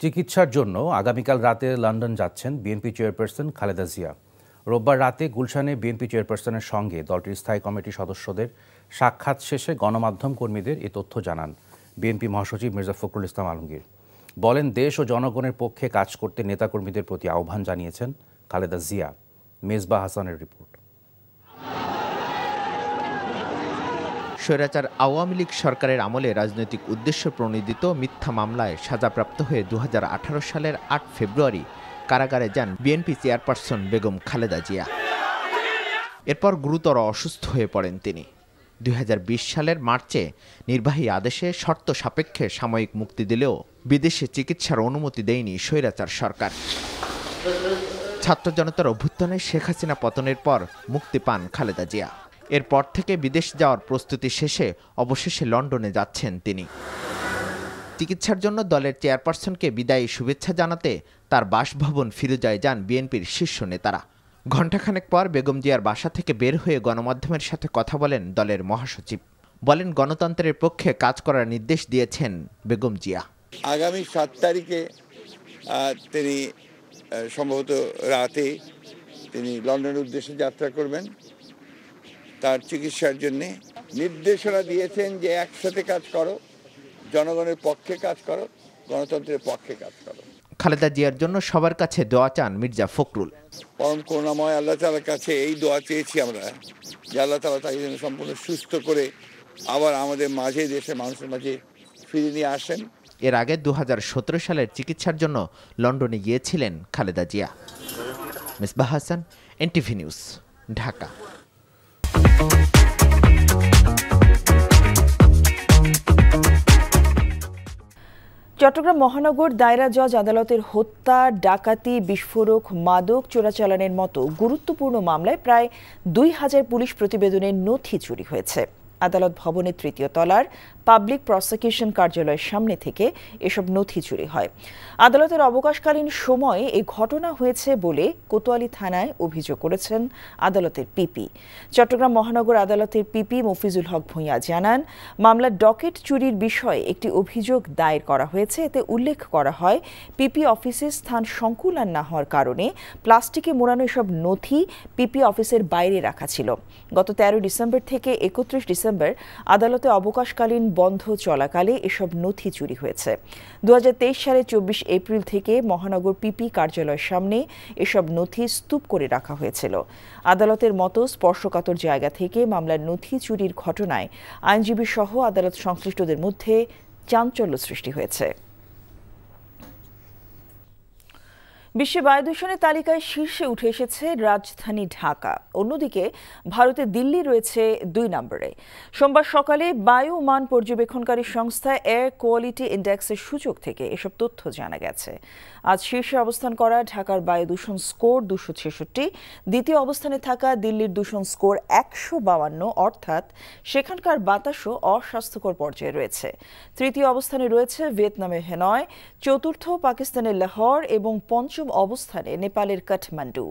চিকিৎসার জন্য আগামীকাল রাতে লন্ডন যাচ্ছেন বিএনপি চেয়ারপারসন খালেদা জিয়া। রোববার রাতে গুলশানে বিএনপি চেয়ারপারসনের সঙ্গে দলটির স্থায়ী কমিটির সদস্যদের সাক্ষাৎ শেষে গণমাধ্যম কর্মীদের এ তথ্য জানান বিএনপি মহাসচিব মির্জা ফখরুল ইসলাম আলমগীর। বলেন, দেশ ও জনগণের পক্ষে কাজ করতে নেতাকর্মীদের প্রতি আহ্বান জানিয়েছেন খালেদা জিয়া। মেজবা হাসানের রিপোর্ট। স্বৈরাচার আওয়ামী লীগ সরকারের আমলে রাজনৈতিক উদ্দেশ্য প্রণোদিত মিথ্যা মামলায় সাজাপ্রাপ্ত হয়ে 2018 সালের 8 ফেব্রুয়ারি কারাগারে যান বিএনপি চেয়ারপারসন বেগম খালেদা জিয়া। এরপর গুরুতর অসুস্থ হয়ে পড়েন তিনি। 2020 সালের মার্চে নির্বাহী আদেশে শর্ত সাপেক্ষে সাময়িক মুক্তি দিলেও বিদেশে চিকিৎসার অনুমতি দেয়নি স্বৈরাচার সরকার। ছাত্র জনতার অভ্যুত্থানে শেখ হাসিনা পতনের পর মুক্তি পান খালেদা জিয়া। এরপর থেকে বিদেশ যাওয়ার প্রস্তুতি শেষে অবশেষে লন্ডনে যাচ্ছেন তিনি। চিকিৎসার জন্য দলের চেয়ারপারসনকে বিদায়ী শুভেচ্ছা জানাতে তার বাসভবন ফিরোজায় যান বিএনপির শীর্ষ নেতারা। ঘণ্টাখানেক পর বেগম জিয়ার বাসা থেকে বের হয়ে গণমাধ্যমের সাথে কথা বলেন দলের মহাসচিব। বলেন, গণতন্ত্রের পক্ষে কাজ করার নির্দেশ দিয়েছেন বেগম জিয়া। আগামী 7 তারিখে তিনি সম্ভবত রাতে তিনি লন্ডনের উদ্দেশ্যে যাত্রা করবেন। তার চিকিৎসার জন্য নির্দেশনা দিয়েছেন যে একসাথে কাজ করো, জনগণের পক্ষে কাজ করো, গণতন্ত্রের পক্ষে কাজ করো। খালেদা জিয়ার জন্য সবার কাছে দোয়া চান মির্জা ফখরুল। পরম করুণাময় আল্লাহ তাআলার কাছে এই দোয়া চেয়েছি আমরা, যে আল্লাহ তাআলা তাকে যেন সম্পূর্ণ সুস্থ করে আবার আমাদের মাঝে, দেশের মানুষের মাঝে ফিরিয়ে নিয়ে আসেন। এর আগে 2017 সালের চিকিৎসার জন্য লন্ডনে গিয়েছিলেন খালেদা জিয়া। Mezba Hasan, NTV news, Dhaka. চট্টগ্রাম মহানগর দায়রা জজ আদালতের হত্যা, ডাকাতি, বিস্ফোরক, মাদক চোরাচালানের মতো গুরুত্বপূর্ণ মামলায় প্রায় 2000 পুলিশ প্রতিবেদনের নথি চুরি হয়েছে। আদালত ভবনের 3য় তলার পাবলিক প্রসিকিউশন কার্যালয়ের সামনে থেকে এসব নথি চুরি হয়। আদালতের অবকাশকালীন সময়ে এই ঘটনা হয়েছে বলে কোতোয়ালি থানায় অভিযোগ করেছেন আদালতের পিপি। চট্টগ্রাম মহানগর আদালতের পিপি মফিজুল হক ভূঁইয়া জানান, মামলার ডকেট চুরির বিষয়ে একটি অভিযোগ দায়ের করা হয়েছে। এতে উল্লেখ করা হয়, পিপি অফিসের স্থান সংকুলান না হওয়ার কারণে প্লাস্টিকে মোড়ানো এসব নথি পিপি অফিসের বাইরে রাখা ছিল। গত 13 ডিসেম্বর থেকে 31 ডিসেম্বর আদালতে অবকাশকালীন বন্ধ চলাকালে এসব নথি চুরি হয়েছে। 2023 সালের 24 এপ্রিল থেকে মহানগর পিপি কার্যালয়ের সামনে এসব নথি স্তূপ করে রাখা হয়েছিল। আদালতের মতো স্পর্শকাতর জায়গা থেকে মামলার নথি চুরির ঘটনায় আইনজীবী সহ আদালত সংশ্লিষ্টদের মধ্যে চাঞ্চল্য সৃষ্টি হয়েছে। বিশ্বে বায়ু দূষণের তালিকায় শীর্ষে উঠে এসেছে রাজধানী ঢাকা। অন্যদিকে ভারতে দিল্লি রয়েছে 2 নম্বরে। সোমবার সকালে বায়ু মান পর্যবেক্ষণকারী সংস্থা এয়ার কোয়ালিটি ইন্ডেক্সের সূচক থেকে এসব তথ্য জানা গেছে। আজ শীর্ষে অবস্থান করা ঢাকার বায়ু দূষণ স্কোর 266, দ্বিতীয় অবস্থানে থাকা দিল্লির দূষণ স্কোর 152, অর্থাৎ সেখানকার বাতাসও অস্বাস্থ্যকর পর্যায়ে রয়েছে। তৃতীয় অবস্থানে রয়েছে ভিয়েতনামের হেনয়, চতুর্থ পাকিস্তানের লাহোর এবং পঞ্চম অবস্থানে নেপালের কাঠমান্ডু।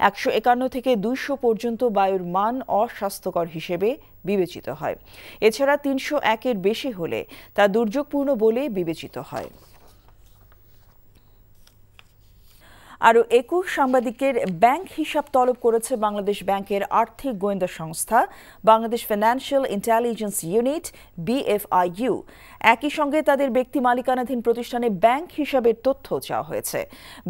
151 থেকে 200 পর্যন্ত বায়ুর মান অস্বাস্থ্যকর হিসেবে বিবেচিত হয়। এছাড়া 301-এর বেশি হলে তা দুর্যোগপূর্ণ বলে বিবেচিত হয়। আরও 21 সাংবাদিকের ব্যাংক হিসাব তলব করেছে বাংলাদেশ ব্যাংকের আর্থিক গোয়েন্দা সংস্থা Bangladesh financial intelligence unit BFIU। একই সঙ্গে তাদের ব্যক্তি মালিকানাধীন প্রতিষ্ঠানে ব্যাংক হিসাবের তথ্য চাওয়া হয়েছে।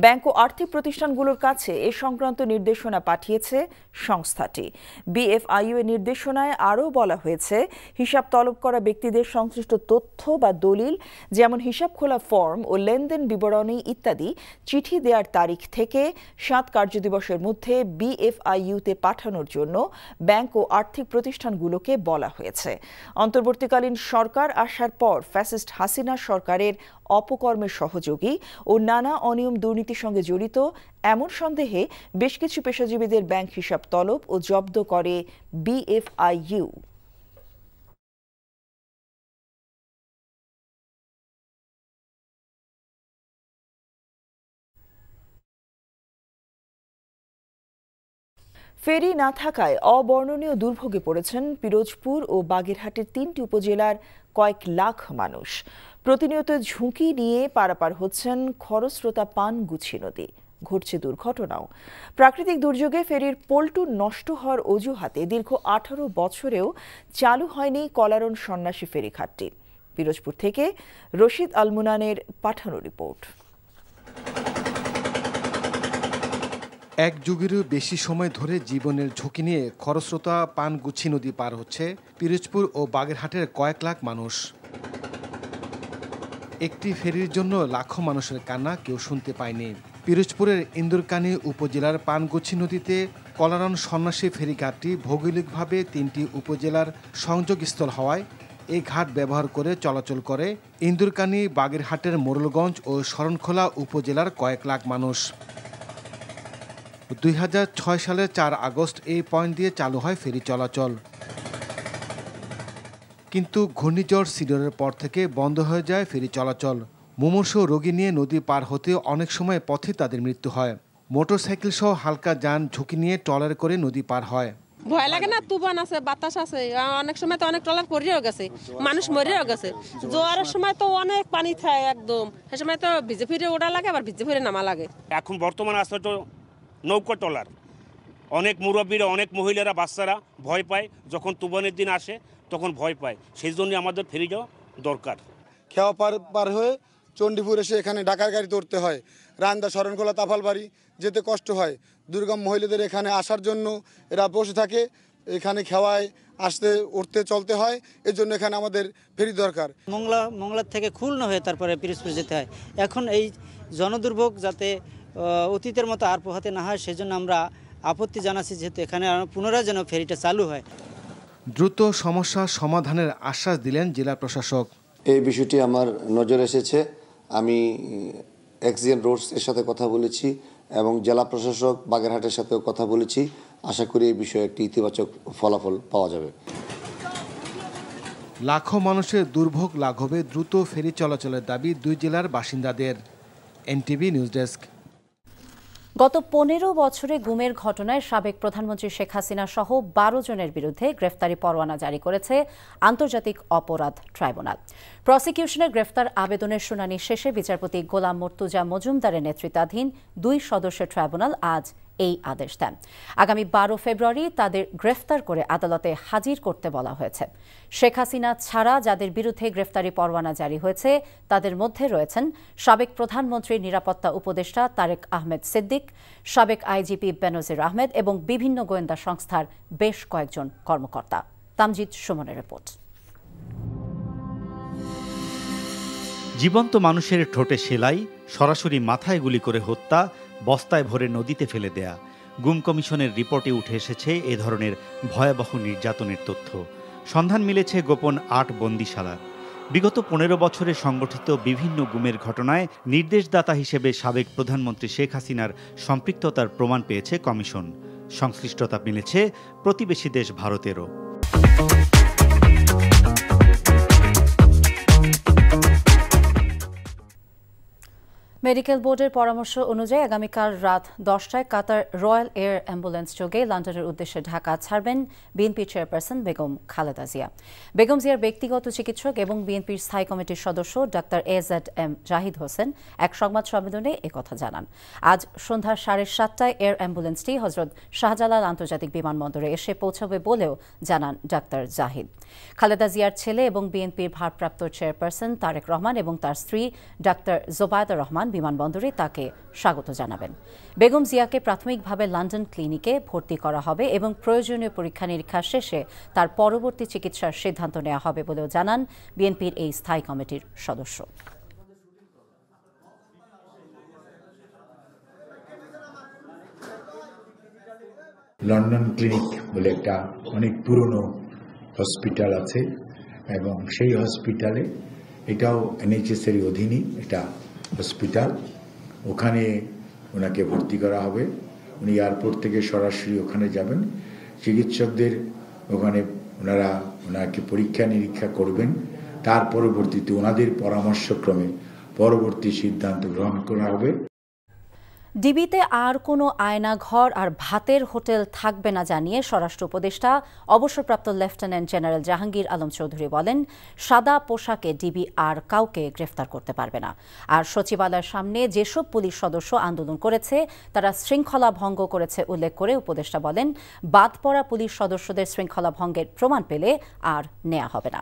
ব্যাংক ও আর্থিক প্রতিষ্ঠানগুলোর কাছে এ সংক্রান্ত নির্দেশনা পাঠিয়েছে সংস্থাটি। BFIU এর নির্দেশনায় আরও বলা হয়েছে, হিসাব তলব করা ব্যক্তিদের সংশ্লিষ্ট তথ্য বা দলিল, যেমন হিসাব খোলা ফর্ম ও লেনদেন বিবরণী ইত্যাদি চিঠি দেওয়ার তারিখ থেকে 7 কার্যদিবসের মধ্যে BFIU-তে পাঠানোর জন্য ব্যাংক ও আর্থিক প্রতিষ্ঠানগুলোকে বলা হয়েছে। অন্তর্বর্তীকালীন সরকার আসার পর ফ্যাসিস্ট হাসিনা সরকারের অপকর্মের সহযোগী ও নানা অনিয়ম দুর্নীতির সঙ্গে জড়িত এমন সন্দেহে বেশ কিছু পেশাজীবীদের ব্যাংক হিসাব তলব ও জব্দ করে BFIU। ফেরি না থাকায় অবর্ণনীয় দুর্ভোগে পড়েছেন পিরোজপুর ও বাগেরহাটের 3টি উপজেলার কয়েক লাখ মানুষ। প্রতিনিয়ত ঝুঁকি নিয়ে পারাপার হচ্ছেন খরস্রোতা পানগুছি নদী। ঘটছে দুর্ঘটনাও। প্রাকৃতিক দুর্যোগে ফেরির পল্টু নষ্ট হওয়ার অজুহাতে দীর্ঘ 18 বছরেও চালু হয়নি কলারণ সন্ন্যাসী ফেরিঘাটটি। পিরোজপুর থেকে রশিদ আলমুনানের পাঠানো রিপোর্ট। এক যুগেরও বেশি সময় ধরে জীবনের ঝুঁকি নিয়ে খরস্রোতা পানগুছি নদী পার হচ্ছে পিরোজপুর ও বাগেরহাটের কয়েক লাখ মানুষ। একটি ফেরির জন্য লাখো মানুষের কান্না কেউ শুনতে পায়নি। পিরোজপুরের ইন্দুরকানী উপজেলার পানগুছি নদীতে কলারণ সন্ন্যাসী ফেরিঘাটটি ভৌগোলিকভাবে 3টি উপজেলার সংযোগস্থল হওয়ায় এই ঘাট ব্যবহার করে চলাচল করে ইন্দুরকানী, বাগেরহাটের মোড়লগঞ্জ ও শরণখোলা উপজেলার কয়েক লাখ মানুষ। 2006 সালের 4 আগস্ট এই পয়েন্ট দিয়ে চালু হয় ফেরি চলাচল, কিন্তু ঘূর্ণিঝড় সিডরের পর থেকে বন্ধ হয়ে যায় ফেরি চলাচল। মুমূর্ষু রোগী নিয়ে নদী পার হতে অনেক সময় পথে তাদের মৃত্যু হয়। মোটরসাইকেল সহ হালকা যান ঝুঁকি নিয়ে ট্রলার করে নদী পার হয়। ভয় লাগে না? তুফান আছে, বাতাস আছে, অনেক সময় তো অনেক ট্রলার পড়েও গেছে, মানুষ মরেও গেছে। জোয়ারের সময় তো অনেক পানি থাকে একদম, সে সময় তো ভিজে ফিরে ওঠা লাগে, আবার ভিজে ফিরে নামা লাগে। এখন বর্তমান আছে তো নৌকা ট্রলার। অনেক মুরব্বীরা, অনেক মহিলারা, বাচ্চারা ভয় পায়। যখন তুফানের দিন আসে তখন ভয় পায়। সেই জন্য আমাদের ফেরি যাওয়া দরকার। খেওয়া পার হয়ে চণ্ডীপুর এসে এখানে ঢাকার গাড়িতে উঠতে হয়। রান্দা, শরণখোলা, তাফালবাড়ি যেতে কষ্ট হয়। দুর্গম মহিলাদের এখানে আসার জন্য এরা বসে থাকে, এখানে খেওয়ায় আসতে উঠতে চলতে হয়। এর জন্য এখানে আমাদের ফেরি দরকার। মংলার থেকে খুলনা হয়ে তারপরে পিরোজপুর যেতে হয়। এখন এই জনদুর্ভোগ যাতে অতীতের মতো আর পোহাতে না হয়, সেজন্য আমরা আপত্তি জানাচ্ছি, যেহেতু এখানে পুনরায় যেন ফেরিটা চালু হয়। দ্রুত সমস্যা সমাধানের আশ্বাস দিলেন জেলা প্রশাসক। এই বিষয়টি আমার নজরে এসেছে। আমি এক্সিএন রোডস এর সাথে কথা বলেছি এবং জেলা প্রশাসক বাগেরহাটের সাথেও কথা বলেছি। আশা করি এই বিষয়ে একটি ইতিবাচক ফলাফল পাওয়া যাবে। লাখো মানুষের দুর্ভোগ লাঘবে দ্রুত ফেরি চলাচলের দাবি 2 জেলার বাসিন্দাদের। NTV news desk. গত 15 বছরে গুমের ঘটনায় সাবেক প্রধানমন্ত্রী শেখ হাসিনা সহ 12 জনের বিরুদ্ধে গ্রেফতারি পরোয়ানা জারি করেছে আন্তর্জাতিক অপরাধ ট্রাইব্যুনাল। প্রসিকিউশনের গ্রেফতার আবেদনের শুনানি শেষে বিচারপতি গোলাম মর্তুজা মজুমদারের নেতৃত্বাধীন 2 সদস্যের ট্রাইব্যুনাল আজ এই আদেশ দেন। আগামী 12 ফেব্রুয়ারি তাদের গ্রেফতার করে আদালতে হাজির করতে বলা হয়েছে। শেখ হাসিনা ছাড়া যাদের বিরুদ্ধে গ্রেফতারি পরোয়ানা জারি হয়েছে তাদের মধ্যে রয়েছেন সাবেক প্রধানমন্ত্রীর নিরাপত্তা উপদেষ্টা তারেক আহমেদ সিদ্দিক, সাবেক আইজিপি বেনজির আহমেদ এবং বিভিন্ন গোয়েন্দা সংস্থার বেশ কয়েকজন কর্মকর্তা। তামজিদ সুমনের রিপোর্ট। জীবন্ত মানুষের ঠোঁটে সেলাই, সরাসরি মাথায় গুলি করে হত্যা, বস্তায় ভরে নদীতে ফেলে দেয়া, গুম কমিশনের রিপোর্টে উঠে এসেছে এ ধরনের ভয়াবহ নির্যাতনের তথ্য। সন্ধান মিলেছে গোপন 8 বন্দিশালার। বিগত 15 বছরে সংগঠিত বিভিন্ন গুমের ঘটনায় নির্দেশদাতা হিসেবে সাবেক প্রধানমন্ত্রী শেখ হাসিনার সম্পৃক্ততার প্রমাণ পেয়েছে কমিশন। সংশ্লিষ্টতা মিলেছে প্রতিবেশী দেশ ভারতেরও। মেডিকেল বোর্ডের পরামর্শ অনুযায়ী আগামীকাল রাত 10টায় কাতার রয়্যাল এয়ার অ্যাম্বুলেন্স যোগে লন্ডনের উদ্দেশ্যে ঢাকা ছাড়বেন বিএনপি চেয়ারপারসন বেগম খালেদা জিয়া। বেগম জিয়ার ব্যক্তিগত চিকিৎসক এবং বিএনপির স্থায়ী কমিটির সদস্য ডাক্তার AZM জাহিদ হোসেন এক সংবাদ সম্মেলনে একথা জানান। আজ সন্ধ্যা 7:30টায় এয়ার অ্যাম্বুলেন্সটি হজরত শাহজালাল আন্তর্জাতিক বিমানবন্দরে এসে পৌঁছবে বলেও জানান ডাক্তার জাহিদ। খালেদা জিয়ার ছেলে এবং বিএনপির ভারপ্রাপ্ত চেয়ারপারসন তারেক রহমান এবং তার স্ত্রী ডাক্তার জোবায়দা রহমান বিমানবন্দরে তাকে স্বাগত জানাবেন। বেগম জিয়াকে প্রাথমিকভাবে লন্ডন ক্লিনিকে ভর্তি করা হবে এবং প্রয়োজনীয় পরীক্ষা নিরীক্ষা শেষে তার পরবর্তী চিকিৎসার সিদ্ধান্ত নেওয়া হবে বলেও জানান বিএনপির এই স্থায়ী কমিটির সদস্য। লন্ডন ক্লিনিক বলে একটা অনেক পুরনো হসপিটাল আছে এবং সেই হসপিটালে, এটাও NHS এর অধীনই এটা হসপিটাল, ওখানে ওনাকে ভর্তি করা হবে। উনি এয়ারপোর্ট থেকে সরাসরি ওখানে যাবেন। চিকিৎসকদের ওখানে ওনাকে পরীক্ষা নিরীক্ষা করবেন। তার পরবর্তীতে ওনাদের পরামর্শক্রমে পরবর্তী সিদ্ধান্ত গ্রহণ করা হবে। ডিবিতে আর কোনো আয়নাঘর আর ভাতের হোটেল থাকবে না জানিয়ে স্বরাষ্ট্র উপদেষ্টা অবসরপ্রাপ্ত লেফটেন্যান্ট জেনারেল জাহাঙ্গীর আলম চৌধুরী বলেন, সাদা পোশাকে ডিবি আর কাউকে গ্রেফতার করতে পারবে না। আর সচিবালয়ের সামনে যেসব পুলিশ সদস্য আন্দোলন করেছে তারা শৃঙ্খলা ভঙ্গ করেছে উল্লেখ করে উপদেষ্টা বলেন, বাদ পড়া পুলিশ সদস্যদের শৃঙ্খলা ভঙ্গের প্রমাণ পেলে আর নেওয়া হবে না।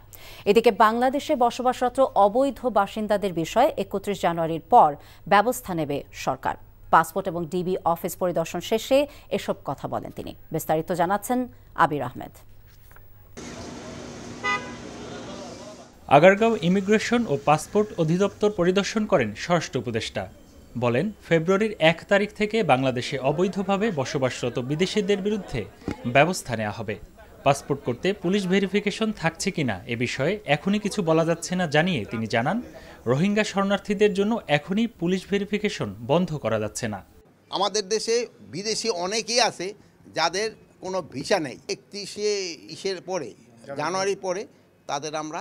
এদিকে বাংলাদেশে বসবাসরত অবৈধ বাসিন্দাদের বিষয়ে 31 জানুয়ারির পর ব্যবস্থা নেবে সরকার। পাসপোর্ট এবং ডিবি অফিস পরিদর্শন শেষে এসব কথা বলেন তিনি। বিস্তারিত জানাচ্ছেন আবির আহমেদ। আগারগাঁও ইমিগ্রেশন ও পাসপোর্ট অধিদপ্তর পরিদর্শন করেন স্বরাষ্ট্র উপদেষ্টা। বলেন, ফেব্রুয়ারির 1 তারিখ থেকে বাংলাদেশে অবৈধভাবে বসবাসরত বিদেশিদের বিরুদ্ধে ব্যবস্থা নেওয়া হবে। পাসপোর্ট করতে পুলিশ ভেরিফিকেশন থাকছে কিনা এ বিষয়ে এখনই কিছু বলা যাচ্ছে না জানিয়ে তিনি জানান, রোহিঙ্গা শরণার্থীদের জন্য এখনই পুলিশ ভেরিফিকেশন বন্ধ করা যাচ্ছে না। আমাদের দেশে বিদেশি অনেকেই আছে যাদের কোনো ভিসা নেই। 31 পরে জানুয়ারির পরে তাদের আমরা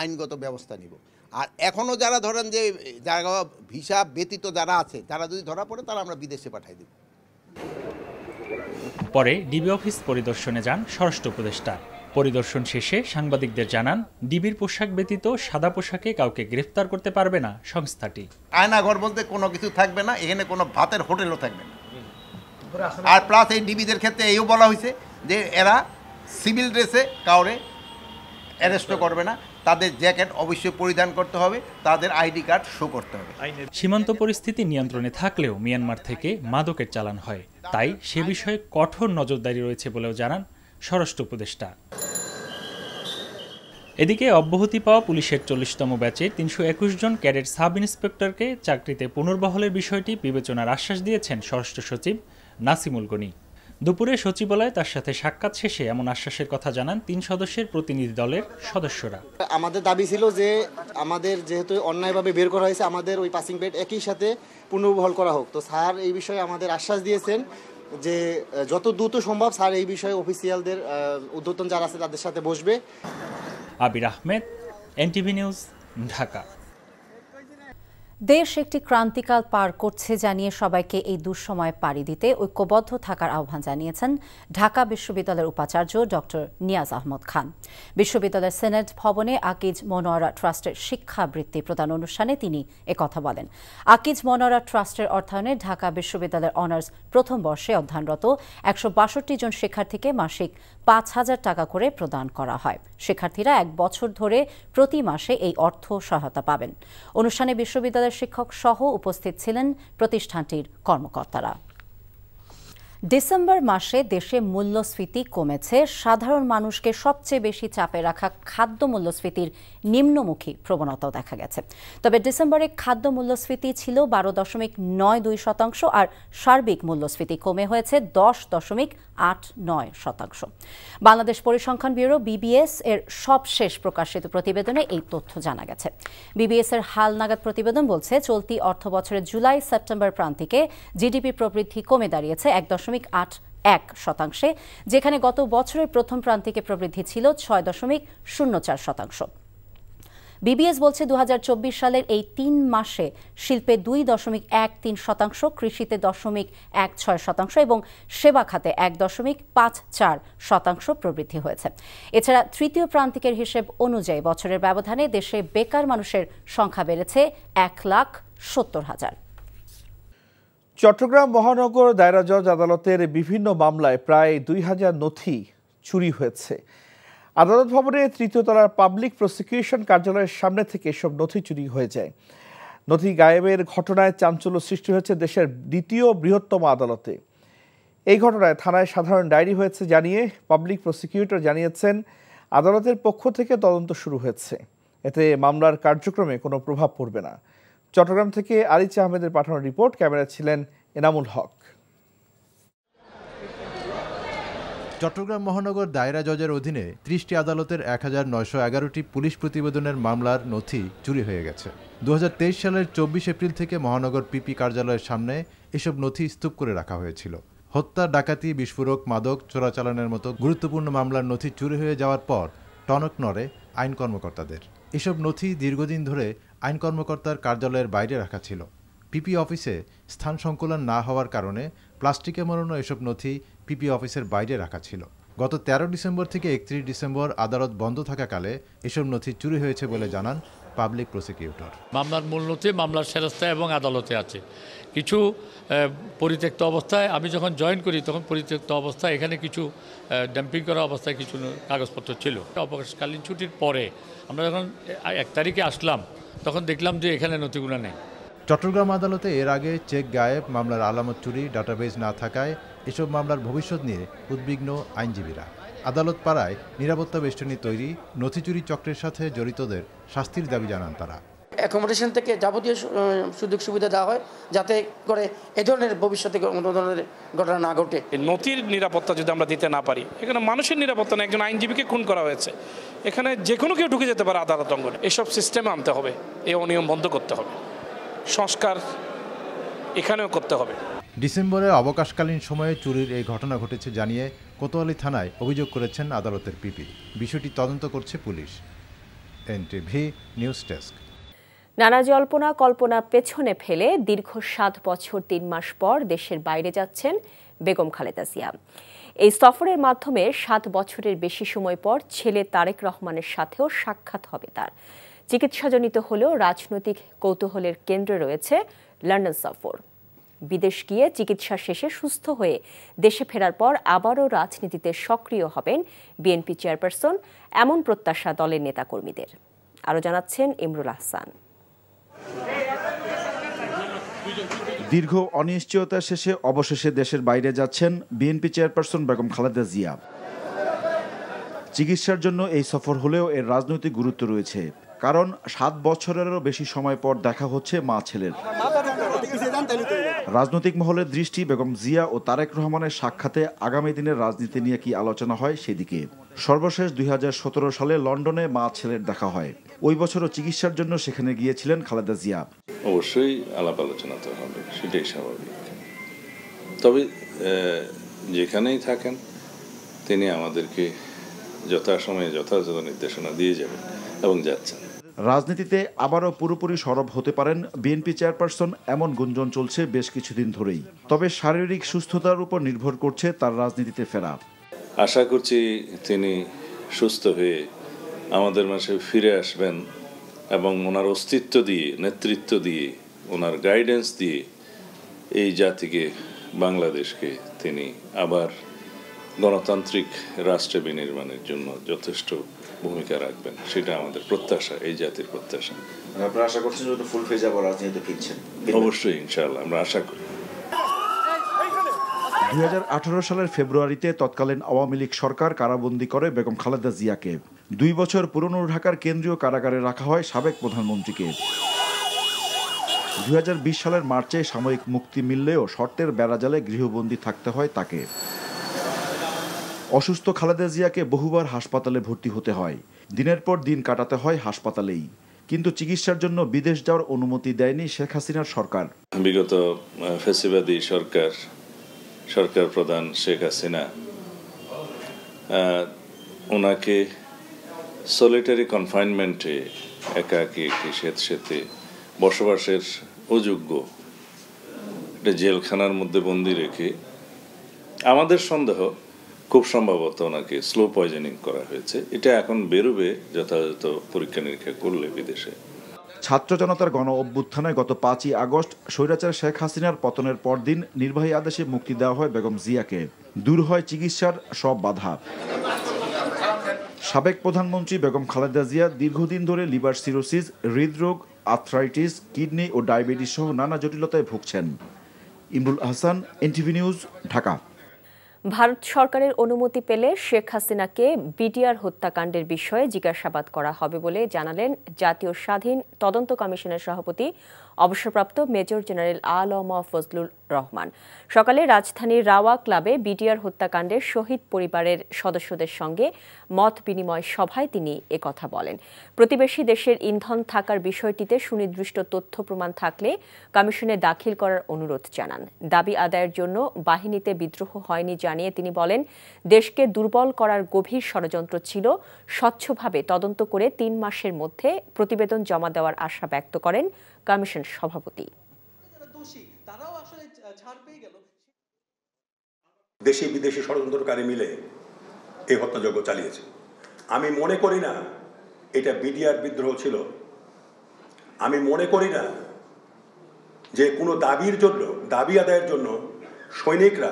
আইনগত ব্যবস্থা নিব। আর এখনও যারা ধরেন যে যারা ভিসা ব্যতীত যারা আছে তারা যদি ধরা পড়ে তারা আমরা বিদেশে পাঠিয়ে দেব। পরে ডিবি অফিস পরিদর্শনে যান স্বরাষ্ট্র উপদেষ্টা। পরিদর্শন শেষে সাংবাদিকদের জানান, ডিবির পোশাক ব্যতীত সাদা পোশাকে কাউকে গ্রেফতার করতে পারবে না সংস্থাটি। আয়নাঘর বলতে কোনো কিছু থাকবে না, এখানে কোনো ভাতের হোটেলও থাকবে না। আর প্লাস এই ডিবিদের ক্ষেত্রে এইও বলা হয়েছে যে এরা সিভিল ড্রেসে কাউরে অ্যারেস্টও করবে না, তাদের জ্যাকেট অবশ্যই পরিধান করতে হবে, তাদের আইডি কার্ড শো করতে হবে। সীমান্ত পরিস্থিতি নিয়ন্ত্রণে থাকলেও মিয়ানমার থেকে মাদকের চালান হয়, তাই সে বিষয়ে কঠোর নজরদারি রয়েছে বলেও জানান স্বরাষ্ট্র উপদেষ্টা। এদিকে অব্যাহতি পাওয়া পুলিশের 40তম ব্যাচের 321 জন ক্যাডেট সাব ইন্সপেক্টরকে চাকরিতে পুনর্বহালের বিষয়টি বিবেচনার আশ্বাস দিয়েছেন স্বরাষ্ট্র সচিব নাসিমুল গনি। দুপুরে সচিবালয়ে তার সাথে সাক্ষাৎ শেষে এমন আশ্বাসের কথা জানান 3 সদস্যের প্রতিনিধি দলের সদস্যরা। আমাদের দাবি ছিল যে আমাদের যেহেতু অন্যায়ভাবে বের করা হয়েছে, আমাদের ওই পাসিং বেড একই সাথে পুনর্বহাল করা হোক। তো স্যার এই বিষয়ে আমাদের আশ্বাস দিয়েছেন যে যত দ্রুত সম্ভব স্যার এই বিষয়ে অফিসিয়ালদের ঊর্ধ্বতন যারা আছে তাদের সাথে বসবে। আবির আহমেদ, এনটিভি নিউজ, ঢাকা। দেশ একটি ক্রান্তিকাল পার করছে জানিয়ে সবাইকে এই দুঃসময় পাড়ি দিতে ঐক্যবদ্ধ থাকার আহ্বান জানিয়েছেন ঢাকা বিশ্ববিদ্যালয়ের উপাচার্য ডক্টর নিয়াজ আহমদ খান। বিশ্ববিদ্যালয়ের সেনেট ভবনে আকিজ মনোয়ারা ট্রাস্টের শিক্ষাবৃত্তি প্রদান অনুষ্ঠানে তিনি একথা বলেন। আকিজ মনোয়ারা ট্রাস্টের অর্থায়নে ঢাকা বিশ্ববিদ্যালয়ের অনার্স প্রথম বর্ষে অধ্যয়নরত 162 জন শিক্ষার্থীকে মাসিক 5,000 টাকা করে প্রদান করা হয়। শিক্ষার্থীরা 1 বছর ধরে প্রতি মাসে এই অর্থ সহায়তা পাবেন। অনুষ্ঠানে বিশ্ববিদ্যালয়ের শিক্ষক সহ উপস্থিত ছিলেন প্রতিষ্ঠানটির কর্মকর্তারা। ডিসেম্বর মাসে দেশে মূল্যস্ফীতি কমেছে। সাধারণ মানুষকে সবচেয়ে বেশি চাপে রাখা খাদ্য মূল্যস্ফীতির নিম্নমুখী প্রবণতাও দেখা গেছে। তবে ডিসেম্বরে খাদ্য মূল্যস্ফীতি ছিল 12.92% আর সার্বিক মূল্যস্ফীতি কমে হয়েছে 10.89%। বাংলাদেশ পরিসংখ্যান ব্যুরো বিবিএস এর সবশেষ প্রকাশিত প্রতিবেদনে এই তথ্য জানা গেছে। বিবিএস এর হালনাগাদ প্রতিবেদন বলছে, চলতি অর্থবছরের জুলাই সেপ্টেম্বর প্রান্তিকে জিডিপি প্রবৃদ্ধি কমে দাঁড়িয়েছে 1.81%, যেখানে গত বছরের প্রথম প্রান্তিকে প্রবৃদ্ধি ছিল 6.04%। বিবিএস বলছে 2024 সালের এই 3 মাসে শিল্পে 2.13%, কৃষিতে 0.16% এবং সেবা খাতে 1.54% প্রবৃদ্ধি হয়েছে। এছাড়া তৃতীয় প্রান্তিকের হিসেব অনুযায়ী বছরের ব্যবধানে দেশে বেকার মানুষের সংখ্যা বেড়েছে 1,70,000। চট্টগ্রাম মহানগর দায়রা জজ আদালতের বিভিন্ন মামলায় প্রায় 2,000 নথি চুরি হয়েছে। আদালত ভবনের 3য় তলার পাবলিক প্রসিকিউশন কার্যালয়ের সামনে থেকে এসব নথি চুরি হয়ে যায়। নথি গায়েবের ঘটনায় চাঞ্চল্য সৃষ্টি হয়েছে দেশের 2য় বৃহত্তম আদালতে। এই ঘটনায় থানায় সাধারণ ডায়েরি হয়েছে জানিয়ে পাবলিক প্রসিকিউটর জানিয়েছেন, আদালতের পক্ষ থেকে তদন্ত শুরু হয়েছে, এতে মামলার কার্যক্রমে কোনো প্রভাব পড়বে না। চট্টগ্রাম থেকে আরিচ আহমেদের পাঠানো রিপোর্ট, ক্যামেরায় ছিলেন এনামুল হক। চট্টগ্রাম মহানগর দায়রা জজের অধীনে 30টি আদালতের 1911টি পুলিশ প্রতিবেদনের মামলার নথি চুরি হয়ে গেছে। 2023 সালের 24 এপ্রিল থেকে মহানগর পিপি কার্যালয়ের সামনে এসব নথি স্তূপ করে রাখা হয়েছিল। হত্যা, ডাকাতি, বিস্ফোরক, মাদক চোরাচালানের মতো গুরুত্বপূর্ণ মামলার নথি চুরি হয়ে যাওয়ার পর টনক নড়ে আইন কর্মকর্তাদের। এসব নথি দীর্ঘদিন ধরে আইন কর্মকর্তার কার্যালয়ের বাইরে রাখা ছিল। পিপি অফিসে স্থান সংকুলন না হওয়ার কারণে প্লাস্টিকে মোড়ানো এসব নথি পিপি অফিসের বাইরে রাখা ছিল। গত ১৩ ডিসেম্বর থেকে ৩১ ডিসেম্বর আদালত বন্ধ থাকাকালে এসব নথি চুরি হয়েছে বলে জানান পাবলিক প্রসিকিউটর। মামলার মূল নথি মামলার সেরাস্তায় এবং আদালতে আছে। কিছু পরিত্যক্ত অবস্থায় আমি যখন জয়েন করি তখন পরিত্যক্ত অবস্থায় এখানে কিছু ডাম্পিং করা অবস্থায় কিছু কাগজপত্র ছিল। অবকাশকালীন ছুটির পরে আমরা যখন ১ তারিখে আসলাম তখন দেখলাম যে এখানে নথিগুলো নেই। চট্টগ্রাম আদালতে এর আগে চেক গায়েব, মামলার আলামত চুরি, ডাটাবেজ না থাকায় এসব মামলার ভবিষ্যৎ নিয়ে উদ্বিগ্ন আইনজীবীরা। আদালত পাড়ায় নিরাপত্তা বেষ্টনী তৈরি, নথি চুরি চক্রের সাথে জড়িতদের শাস্তির দাবি জানান তারা। অ্যাকোমোডেশন থেকে যাবতীয় সুযোগ সুবিধা দেওয়া হয় যাতে করে এ ধরনের ভবিষ্যতে কোনো ধরনের ঘটনা না ঘটে। নথির নিরাপত্তা যদি আমরা দিতে না পারি, এখানে মানুষের নিরাপত্তা না, একজন আইনজীবীকে খুন করা হয়েছে, এখানে যে কোনো কেউ ঢুকে যেতে পারে আদালত অঙ্গনে। এসব সিস্টেমে আনতে হবে, এই অনিয়ম বন্ধ করতে হবে, সংস্কার এখানেও করতে হবে। ডিসেম্বরে অবকাশকালীন সময়ে চুরির এই ঘটনা ঘটেছে জানিয়ে কোতোয়ালি থানায় অভিযোগ করেছেন আদালতের পিপি। বিষয়টি তদন্ত করছে পুলিশ। NTV news desk. নানা জল্পনা কল্পনা পেছনে ফেলে দীর্ঘ ৭ বছর ৩ মাস পর দেশের বাইরে যাচ্ছেন বেগম খালেদা জিয়া। এই সফরের মাধ্যমে ৭ বছরের বেশি সময় পর ছেলে তারেক রহমানের সাথেও সাক্ষাৎ হবে তার। চিকিৎসাজনিত হলেও রাজনৈতিক কৌতূহলের কেন্দ্রে রয়েছে লন্ডন সফর। বিদেশ গিয়ে চিকিৎসা শেষে সুস্থ হয়ে দেশে ফেরার পর আবারও রাজনীতিতে সক্রিয় হবেন বিএনপি চেয়ারপারসন, এমন প্রত্যাশা দলের নেতাকর্মীদের। আরও জানাচ্ছেন ইমরুল আহসান। দীর্ঘ অনিশ্চয়তা শেষে অবশেষে দেশের বাইরে যাচ্ছেন বিএনপি চেয়ারপারসন বেগম খালেদা জিয়া। চিকিৎসার জন্য এই সফর হলেও এর রাজনৈতিক গুরুত্ব রয়েছে, কারণ ৭ বছরেরও বেশি সময় পর দেখা হচ্ছে মা ছেলের। রাজনৈতিক মহলের দৃষ্টি বেগম জিয়া ও তারেক রহমানের সাক্ষাতে আগামী দিনের রাজনীতি নিয়ে কি আলোচনা হয় সেদিকে। সর্বশেষ ২০১৭ সালে লন্ডনে মা ছেলের দেখা হয়। ওই বছরও চিকিৎসার জন্য সেখানে গিয়েছিলেন খালেদা জিয়া। অবশ্যই আলাপ আলোচনা তো হবে, সেটাই স্বাভাবিক। তবে যেখানেই থাকেন তিনি আমাদেরকে যথাসময়ে যথাযথ নির্দেশনা দিয়ে যাবেন এবং যাচ্ছেন। রাজনীতিতে আবারও পুরোপুরি সরব হতে পারেন বিএনপি চেয়ারপারসন, এমন গুঞ্জন চলছে বেশ কিছুদিন ধরেই। তবে শারীরিক সুস্থতার উপর নির্ভর করছে তার রাজনীতিতে ফেরা। আশা করছি তিনি সুস্থ হয়ে আমাদের মাঝে ফিরে আসবেন এবং ওনার অস্তিত্ব দিয়ে, নেতৃত্ব দিয়ে, ওনার গাইডেন্স দিয়ে এই জাতিকে, বাংলাদেশকে তিনি আবার গণতান্ত্রিক রাষ্ট্র বিনির্মাণের জন্য যথেষ্ট ভূমিকা রাখবেন। সেটা আমাদের প্রত্যাশা, এই জাতির প্রত্যাশা। আপনারা আশা করছেন যে ফুল ফেজ আবার রাজনীতিতে ফিরছেন? অবশ্যই, ইনশাআল্লাহ আমরা আশা করি। ২০১৮ সালের ফেব্রুয়ারিতে তৎকালীন আওয়ামী লীগ সরকার কারাবন্দী করে বেগম খালেদা জিয়াকে। ২ বছর পুরনো ঢাকার কেন্দ্রীয় কারাগারে রাখা হয় সাবেক প্রধানমন্ত্রীকে। ২০২০ সালের মার্চে সাময়িক মুক্তি মিললেও শর্তের বেড়াজালে গৃহবন্দী থাকতে হয় তাকে। অসুস্থ খালেদা জিয়াকে বহুবার হাসপাতালে ভর্তি হতে হয়, দিনের পর দিন কাটাতে হয় হাসপাতালেই। কিন্তু চিকিৎসার জন্য বিদেশ যাওয়ার অনুমতি দেয়নি শেখ হাসিনার সরকার। বিগত ফ্যাসিবাদী সরকার প্রধান শেখ হাসিনা ওনাকে সলিটারি কনফাইনমেন্টে একাকী একটি স্বেচ্ছাতে বসবাসের অযোগ্য একটা জেলখানার মধ্যে বন্দি রেখে, আমাদের সন্দেহ খুব সম্ভবত ওনাকে স্লো পয়জনিং করা হয়েছে। এটা এখন বেরোবে যথাযথ পরীক্ষা নিরীক্ষা করলে বিদেশে। ছাত্র জনতার গণ অভ্যুত্থানে গত ৫ই আগস্ট স্বৈরাচার শেখ হাসিনার পতনের পরদিন নির্বাহী আদেশে মুক্তি দেওয়া হয় বেগম জিয়াকে। দূর হয় চিকিৎসার সব বাধা। সাবেক প্রধানমন্ত্রী বেগম খালেদা জিয়া দীর্ঘদিন ধরে লিভার সিরোসিস, হৃদরোগ, আর্থ্রাইটিস, কিডনি ও ডায়াবেটিস সহ নানা জটিলতায় ভুগছেন। Imrul Ahsan, NTV news, Dhaka. ভারত সরকারের অনুমতি পেলে শেখ হাসিনাকে বিডিআর হত্যাকাণ্ডের বিষয়ে জিজ্ঞাসাবাদ করা হবে বলে জানালেন জাতীয় স্বাধীন তদন্ত কমিশনের সভাপতি অবসরপ্রাপ্ত মেজর জেনারেল আ.ল.ম ফজলুর রহমান। সকালে রাজধানীর রাওয়া ক্লাবে বিডিআর হত্যাকাণ্ডের শহীদ পরিবারের সদস্যদের সঙ্গে মত বিনিময় সভায় তিনি একথা বলেন। প্রতিবেশী দেশের ইন্ধন থাকার বিষয়টিতে সুনির্দিষ্ট তথ্য প্রমাণ থাকলে কমিশনে দাখিল করার অনুরোধ জানান। দাবি আদায়ের জন্য বাহিনীতে বিদ্রোহ হয়নি জানিয়ে তিনি বলেন, দেশকে দুর্বল করার গভীর ষড়যন্ত্র ছিল। স্বচ্ছভাবে তদন্ত করে ৩ মাসের মধ্যে প্রতিবেদন জমা দেওয়ার আশা ব্যক্ত করেন কমিশন সভাপতি। দেশি বিদেশি ষড়যন্ত্রকারী মিলে এই হত্যাযজ্ঞ চালিয়েছে। আমি মনে করি না এটা বিডিআর বিদ্রোহ ছিল। আমি মনে করি না যে কোনো দাবি আদায়ের জন্য সৈনিকরা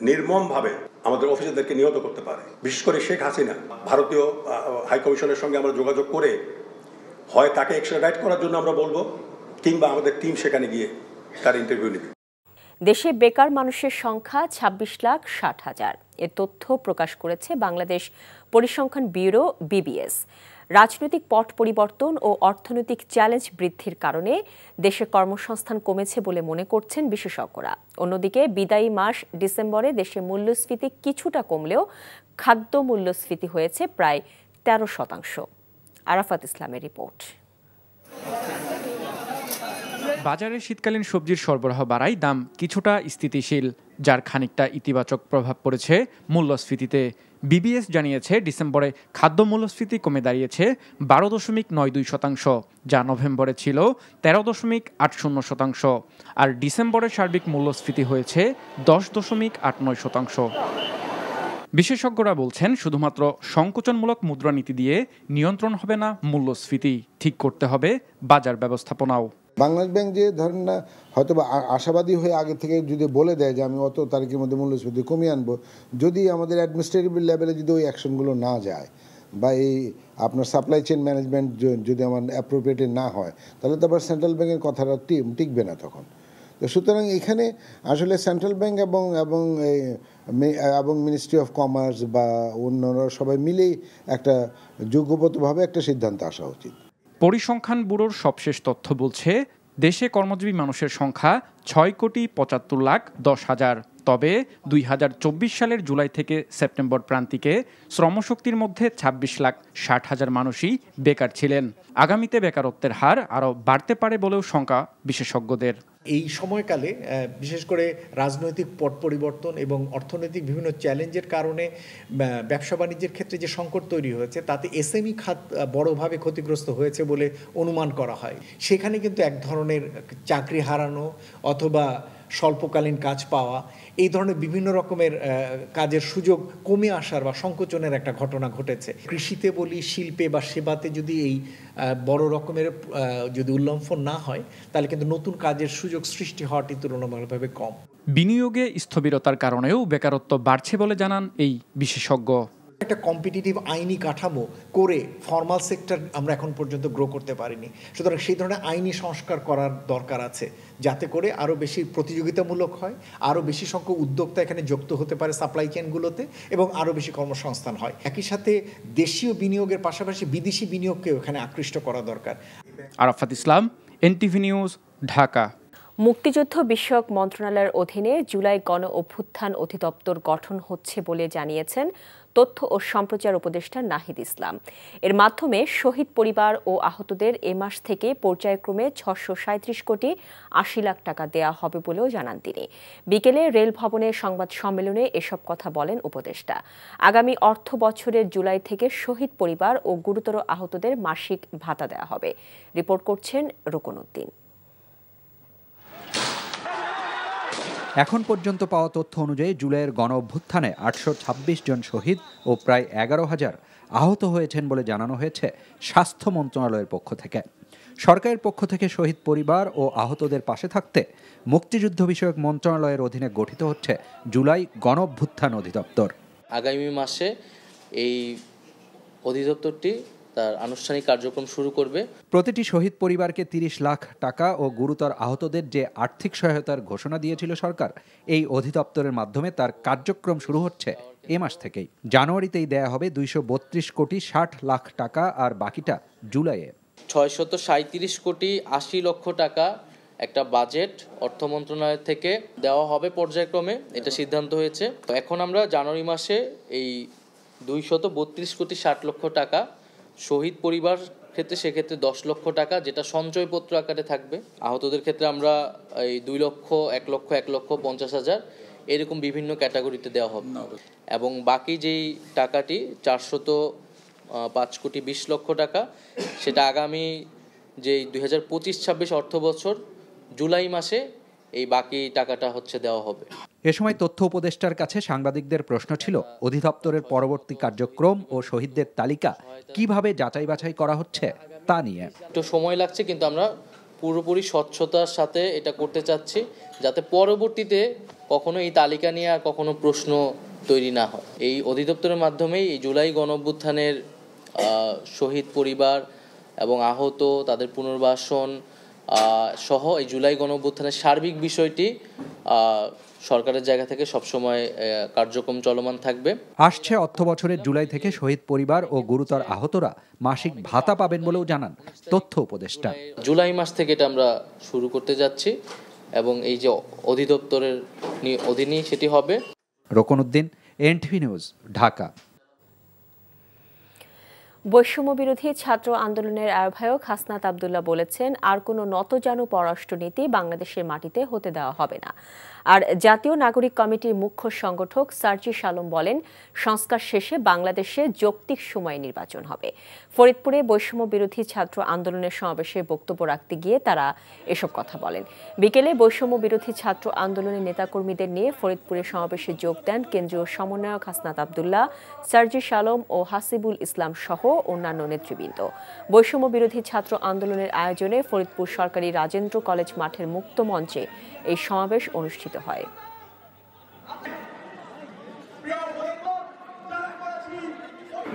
নির্মমভাবে আমাদের অফিসারদেরকে নিহত করতে পারে। বিশেষ করে শেখ হাসিনা, ভারতীয় হাইকমিশনের সঙ্গে আমরা যোগাযোগ করে হয় তাকে এক্সট্রাডাইট করার জন্য আমরা বলবো, কিংবা আমাদের টিম সেখানে গিয়ে তার ইন্টারভিউ নেবে। দেশে বেকার মানুষের সংখ্যা 26,60,000। এ তথ্য প্রকাশ করেছে বাংলাদেশ পরিসংখ্যান ব্যুরো BBS। রাজনৈতিক পট পরিবর্তন ও অর্থনৈতিক চ্যালেঞ্জ বৃদ্ধির কারণে দেশে কর্মসংস্থান কমেছে বলে মনে করছেন বিশেষজ্ঞরা। অন্যদিকে বিদায়ী মাস ডিসেম্বরে দেশে মূল্যস্ফীতি কিছুটা কমলেও খাদ্য মূল্যস্ফীতি হয়েছে প্রায় 13%। আরাফাত ইসলামের রিপোর্ট। বাজারে শীতকালীন সবজির সরবরাহ বাড়ায় দাম কিছুটা স্থিতিশীল, যার খানিকটা ইতিবাচক প্রভাব পড়েছে মূল্যস্ফীতিতে। BBS জানিয়েছে ডিসেম্বরে খাদ্য মূল্যস্ফীতি কমে দাঁড়িয়েছে 12.92%, যা নভেম্বরে ছিল 13.80%, আর ডিসেম্বরে সার্বিক মূল্যস্ফীতি হয়েছে 10.89%। বিশেষজ্ঞরা বলছেন শুধুমাত্র সংকোচনমূলক মুদ্রানীতি দিয়ে নিয়ন্ত্রণ হবে না মূল্যস্ফীতি, ঠিক করতে হবে বাজার ব্যবস্থাপনাও। বাংলাদেশ ব্যাংক যে ধরেন না হয়তো বা আশাবাদী হয়ে আগে থেকে যদি বলে দেয় যে আমি অত তারিখের মধ্যে মূল্যস্ফীতি কমিয়ে আনবো, যদি আমাদের অ্যাডমিনিস্ট্রেটিভ লেভেলে যদি ওই অ্যাকশনগুলো না যায় বা এই আপনার সাপ্লাই চেইন ম্যানেজমেন্ট যদি আমার অ্যাপ্রোপ্রিয়েটেড না হয়, তাহলে তো আবার সেন্ট্রাল ব্যাংকের কথাটা টিকবে না তখন। তো সুতরাং এখানে আসলে সেন্ট্রাল ব্যাংক এবং মিনিস্ট্রি অফ কমার্স বা অন্যরা সবাই মিলেই একটা যোগ্যবদ্ধভাবে একটা সিদ্ধান্ত আসা উচিত। পরিসংখ্যান ব্যুরোর সবশেষ তথ্য বলছে দেশে কর্মজীবী মানুষের সংখ্যা 6,75,10,000। তবে 2024 সালের জুলাই থেকে সেপ্টেম্বর প্রান্তিকে শ্রমশক্তির মধ্যে 26,60,000 মানুষই বেকার ছিলেন। আগামীতে বেকারত্বের হার আরও বাড়তে পারে বলেও শঙ্কা বিশেষজ্ঞদের। এই সময়কালে বিশেষ করে রাজনৈতিক পট পরিবর্তন এবং অর্থনৈতিক বিভিন্ন চ্যালেঞ্জের কারণে ব্যবসা বাণিজ্যের ক্ষেত্রে যে সংকট তৈরি হয়েছে, তাতে SME খাত বড়ভাবে ক্ষতিগ্রস্ত হয়েছে বলে অনুমান করা হয়। সেখানে কিন্তু এক ধরনের চাকরি হারানো অথবা স্বল্পকালীন কাজ পাওয়া, এই ধরনের বিভিন্ন রকমের কাজের সুযোগ কমে আসার বা সংকোচনের একটা ঘটনা ঘটেছে। কৃষিতে বলি, শিল্পে বা সেবাতে যদি এই বড় রকমের যদি উল্লম্ফন না হয়, তাহলে কিন্তু নতুন কাজের সুযোগ সৃষ্টি হওয়াটি তুলনামূলকভাবে কম। বিনিয়োগে স্থবিরতার কারণেও বেকারত্ব বাড়ছে বলে জানান এই বিশেষজ্ঞ। একটা কম্পিটিটিভ আইনি কাঠামো করে ফর্মাল সেক্টর আমরা এখন পর্যন্ত গ্রো করতে পারিনি। সুতরাং সেই ধরনের আইনি সংস্কার করার দরকার আছে, যাতে করে আরও বেশি প্রতিযোগিতামূলক হয়, আরও বেশি সংখ্যক উদ্যোক্তা এখানে যুক্ত হতে পারে সাপ্লাই চেইনগুলোতে, এবং আরও বেশি কর্মসংস্থান হয়। একই সাথে দেশীয় বিনিয়োগের পাশাপাশি বিদেশি বিনিয়োগকেও এখানে আকৃষ্ট করা দরকার। আরাফাত ইসলাম, NTV নিউজ, ঢাকা। মুক্তিযুদ্ধ বিষয়ক মন্ত্রণালয়ের অধীনে জুলাই গণ অভ্যুত্থান অধিদপ্তর গঠন হচ্ছে বলে জানিয়েছেন তথ্য ও সম্প্রচার উপদেষ্টা নাহিদ ইসলাম। এর মাধ্যমে শহীদ পরিবার ও আহতদের এ মাস থেকে পর্যায়ক্রমে 637 কোটি 80 লাখ টাকা দেয়া হবে বলেও জানান তিনি। বিকেলে রেল ভবনে সংবাদ সম্মেলনে এসব কথা বলেন উপদেষ্টা। আগামী অর্থ বছরের জুলাই থেকে শহীদ পরিবার ও গুরুতর আহতদের মাসিক ভাতা দেওয়া হবে। রিপোর্ট করছেন রুকনউদ্দিন। এখন পর্যন্ত পাওয়া তথ্য অনুযায়ী জুলাইয়ের গণ অভ্যুত্থানে 826 জন শহীদ ও প্রায় 11,000 আহত হয়েছেন বলে জানানো হয়েছে স্বাস্থ্য মন্ত্রণালয়ের পক্ষ থেকে। সরকারের পক্ষ থেকে শহীদ পরিবার ও আহতদের পাশে থাকতে মুক্তিযুদ্ধ বিষয়ক মন্ত্রণালয়ের অধীনে গঠিত হচ্ছে জুলাই গণ অভ্যুত্থান অধিদপ্তর। আগামী মাসে এই অধিদপ্তরটি তার আনুষ্ঠানিক কার্যক্রম শুরু করবে। প্রতিটি শহীদ পরিবারকে 30 লাখ টাকা ও গুরুতর আহতদের যে আর্থিক সহায়তার ঘোষণা দিয়েছিল সরকার, এই অধিদপ্তরের মাধ্যমে তার কার্যক্রম শুরু হচ্ছে এ মাস থেকেই। জানুয়ারিতেই দেয়া হবে 232 কোটি 60 লাখ টাকা, আর বাকিটা জুলাইয়ে। 637 কোটি 80 লক্ষ টাকা একটা বাজেট অর্থ মন্ত্রণালয় থেকে দেওয়া হবে পর্যায়ক্রমে, এটা সিদ্ধান্ত হয়েছে। তো এখন আমরা জানুয়ারি মাসে এই 232 কোটি 60 লক্ষ টাকা শহীদ পরিবার ক্ষেত্রে, সেক্ষেত্রে 10 লক্ষ টাকা যেটা সঞ্চয়পত্র আকারে থাকবে। আহতদের ক্ষেত্রে আমরা এই 2 লক্ষ, 1 লক্ষ, 1,50,000 এরকম বিভিন্ন ক্যাটাগরিতে দেওয়া হবে। এবং বাকি যেই টাকাটি 405 কোটি 20 লক্ষ টাকা, সেটা আগামী যেই 2025-26 অর্থ বছর জুলাই মাসে এই বাকি টাকাটা হচ্ছে দেওয়া হবে। এ সময় তথ্য উপদেষ্টার কাছে সাংবাদিকদের প্রশ্ন ছিল অধিদপ্তরের পরবর্তী কার্যক্রম ও শহীদদের তালিকা কিভাবে যাচাই বাছাই করা হচ্ছে তা নিয়ে। একটু সময় লাগছে, কিন্তু আমরা পুরোপুরি স্বচ্ছতার সাথে এটা করতে চাচ্ছি, যাতে পরবর্তীতে কখনো এই তালিকা নিয়ে আর কখনো প্রশ্ন তৈরি না হয়। এই অধিদপ্তরের মাধ্যমেই এই জুলাই গণঅভ্যুত্থানের শহীদ পরিবার এবং আহত তাদের পুনর্বাসন সহ এই জুলাই গণঅভ্যুত্থানের সার্বিক বিষয়টি সরকারের জায়গা থেকে সবসময় কার্যক্রম চলমান থাকবে। আসছে অর্থবছরের জুলাই থেকে শহীদ পরিবার ও গুরুতর আহতরা মাসিক ভাতা পাবেন বলেও জানান তথ্য উপদেষ্টা। জুলাই মাস থেকে এটা আমরা শুরু করতে যাচ্ছি এবং এই যে অধিদপ্তরের অধীনেই সেটি হবে। Roknuddin, NTV news, Dhaka. বৈষম্য বিরোধী ছাত্র আন্দোলনের আহ্বায়ক হাসনাত আব্দুল্লাহ বলেছেন, আর কোনো নতজানু পররাষ্ট্রনীতি বাংলাদেশের মাটিতে হতে দেওয়া হবে না। আর জাতীয় নাগরিক কমিটির মুখ্য সংগঠক সার্জিস আলম বলেন, সংস্কার শেষে বাংলাদেশে যৌক্তিক সময়ে নির্বাচন হবে। ফরিদপুরে বৈষম্য বিরোধী ছাত্র আন্দোলনের সমাবেশে বক্তব্য রাখতে গিয়ে তারা এসব কথা বলেন। বিকেলে বৈষম্য বিরোধী ছাত্র আন্দোলনের নেতাকর্মীদের নিয়ে ফরিদপুরে সমাবেশে যোগ দেন কেন্দ্রীয় সমন্বয়ক হাসনাত আব্দুল্লাহ, সার্জিস আলম ও হাসিবুল ইসলাম সহ অন্যান্য নেতৃবৃন্দ। বৈষম্য বিরোধী ছাত্র আন্দোলনের আয়োজনে ফরিদপুর সরকারি রাজেন্দ্র কলেজ মাঠের মুক্ত মঞ্চে এই সমাবেশ অনুষ্ঠিত হয়।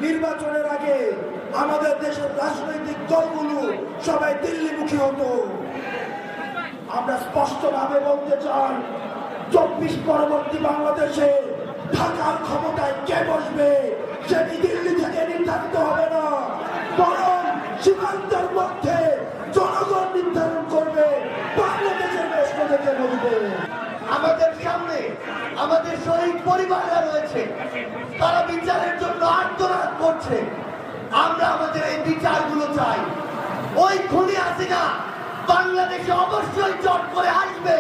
নির্বাচনের আগে আমাদের দেশের রাজনৈতিক দলগুলো সবাই দিল্লিমুখী হতো। আমরা স্পষ্টভাবে বলতে চাই, 24 পরবর্তী বাংলাদেশে ঢাকার ক্ষমতায় কে বসবে সেটি দিল্লি থেকে নির্ধারিত হবে না, বরং সীমান্তের মধ্যে জনগণ নির্ধারণ করবে বাংলাদেশের দেশকে থেকে বসবে। আমাদের সামনে আমাদের শহীদ পরিবাররা রয়েছে, তারা বিচারের জন্য আর্তনাদ করছে। আমরা আমাদের এই বিচারগুলো চাই। ওই খুনি হাসিনা বাংলাদেশে অবশ্যই চট করে আসবে,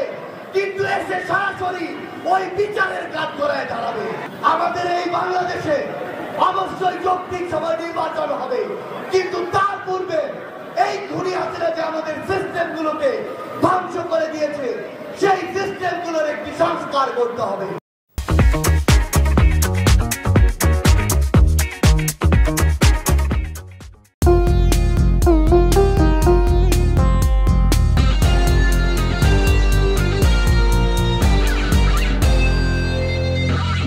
কিন্তু এসে সরাসরি ওই বিচারের কাজ করে দাঁড়াবে। আমাদের এই বাংলাদেশে অবশ্যই যৌক্তিক সময় নির্বাচন হবে, কিন্তু তার পূর্বে এই খুনি হাসিনা যে আমাদের সিস্টেমগুলোকে ধ্বংস করে দিয়েছে, সেই সিস্টেমগুলোর একটি সংস্কার করতে হবে।